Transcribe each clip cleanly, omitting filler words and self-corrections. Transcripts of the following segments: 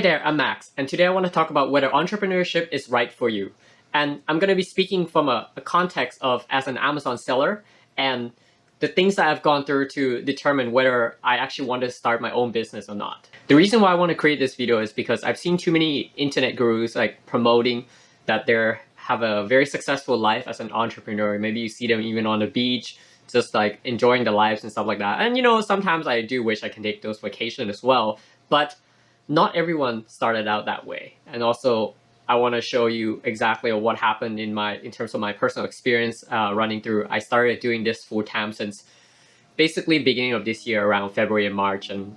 Hey there, I'm Max, and today I want to talk about whether entrepreneurship is right for you. And I'm going to be speaking from a context of as an Amazon seller and the things that I've gone through to determine whether I actually want to start my own business or not. The reason why I want to create this video is because I've seen too many internet gurus like promoting that they have a very successful life as an entrepreneur. Maybe you see them even on the beach, just like enjoying their lives and stuff like that. And sometimes I do wish I can take those vacations as well, but not everyone started out that way. And also, I want to show you exactly what happened in terms of my personal experience running through. I started doing this full time since basically beginning of this year around February and March, and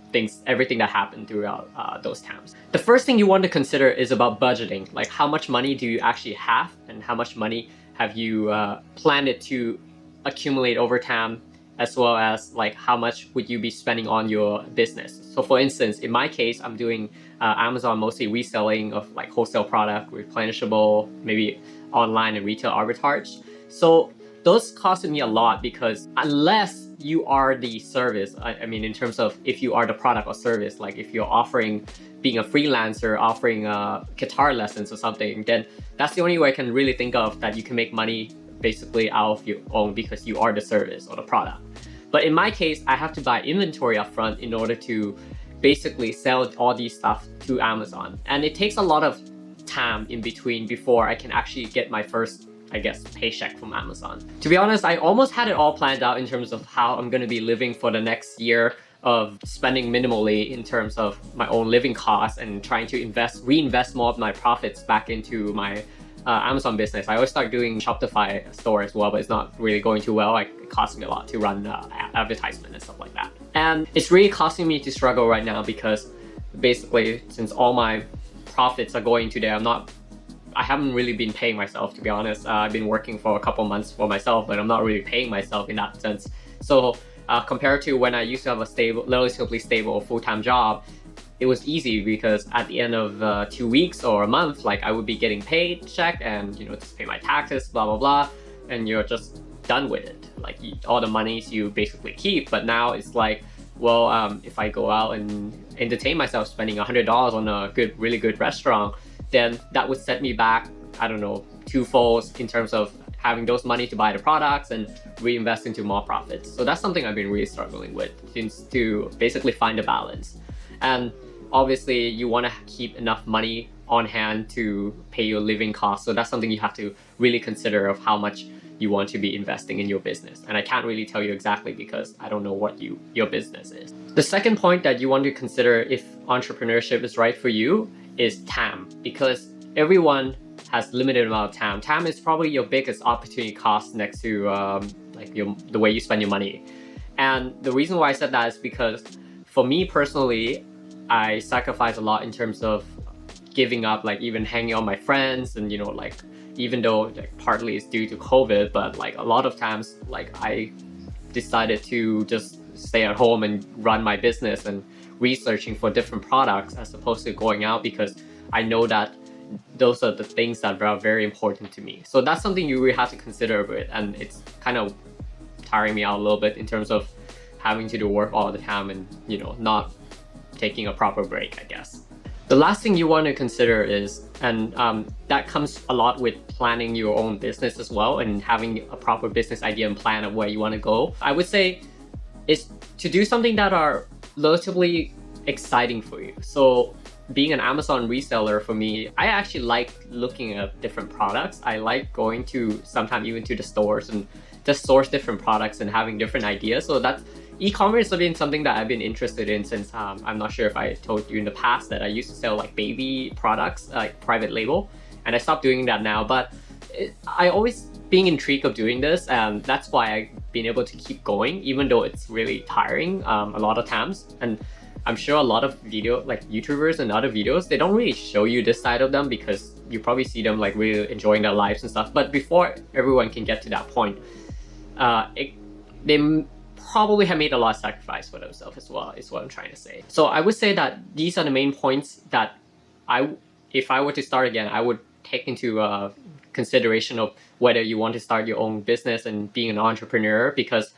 everything that happened throughout those times. The first thing you want to consider is about budgeting. Like, how much money do you actually have, and how much money have you planned it to accumulate over time, as well as like how much would you be spending on your business. So for instance, in my case, I'm doing Amazon mostly reselling of like wholesale product, replenishable, maybe online and retail arbitrage. So those costed me a lot because unless you are the service, I mean, in terms of if you are the product or service, like if you're offering, being a freelancer, offering guitar lessons or something, then that's the only way I can really think of that you can make money basically out of your own because you are the service or the product. But in my case, I have to buy inventory upfront in order to basically sell all these stuff to Amazon. And it takes a lot of time in between before I can actually get my first, I guess, paycheck from Amazon. To be honest, I almost had it all planned out in terms of how I'm going to be living for the next year, of spending minimally in terms of my own living costs and trying to reinvest more of my profits back into my Amazon business. I always start doing Shopify store as well, but it's not really going too well. Like, it costs me a lot to run advertisement and stuff like that. And it's really costing me to struggle right now because basically, since all my profits are going to there, I haven't really been paying myself, to be honest. I've been working for a couple months for myself, but I'm not really paying myself in that sense. So compared to when I used to have a relatively stable full-time job, it was easy because at the end of 2 weeks or a month, like I would be getting paid check and just pay my taxes, blah blah blah, and you're just done with it. Like, all the monies you basically keep. But now it's like, well, if I go out and entertain myself spending $100 on a really good restaurant, then that would set me back, I don't know, twofold in terms of having those money to buy the products and reinvest into more profits. So that's something I've been really struggling with, to basically find a balance. And obviously you want to keep enough money on hand to pay your living costs. So that's something you have to really consider of how much you want to be investing in your business. And I can't really tell you exactly because I don't know what your business is. The second point that you want to consider if entrepreneurship is right for you is time, because everyone has limited amount of time. Time is probably your biggest opportunity cost next to the way you spend your money. And the reason why I said that is because for me personally, I sacrifice a lot in terms of giving up, like even hanging out with my friends, and like, even though like partly it's due to COVID, but like a lot of times, like I decided to just stay at home and run my business and researching for different products as opposed to going out, because I know that those are the things that are very important to me. So that's something you really have to consider a bit, and it's kind of tiring me out a little bit in terms of having to do work all the time and not taking a proper break, I guess. The last thing you want to consider is, and that comes a lot with planning your own business as well, and having a proper business idea and plan of where you want to go, I would say, is to do something that are relatively exciting for you. So being an Amazon reseller, for me, I actually like looking at different products. I like going to sometimes even to the stores and just source different products and having different ideas. So that's e-commerce has been something that I've been interested in since I'm not sure if I told you in the past that I used to sell like baby products, like private label, and I stopped doing that now. But I always being intrigued of doing this, and that's why I've been able to keep going, even though it's really tiring a lot of times. And I'm sure a lot of YouTubers and other videos, they don't really show you this side of them because you probably see them like really enjoying their lives and stuff. But before everyone can get to that point, they probably have made a lot of sacrifice for themselves as well, is what I'm trying to say. So I would say that these are the main points that if I were to start again, I would take into consideration of whether you want to start your own business and being an entrepreneur, because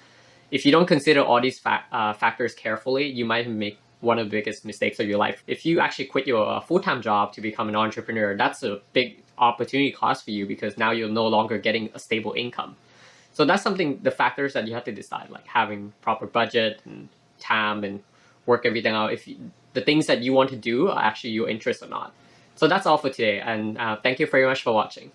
if you don't consider all these factors carefully, you might make one of the biggest mistakes of your life. If you actually quit your full-time job to become an entrepreneur, that's a big opportunity cost for you because now you're no longer getting a stable income. So that's something, the factors that you have to decide, like having proper budget and time and work everything out. If the things that you want to do are actually your interest or not. So that's all for today, and thank you very much for watching.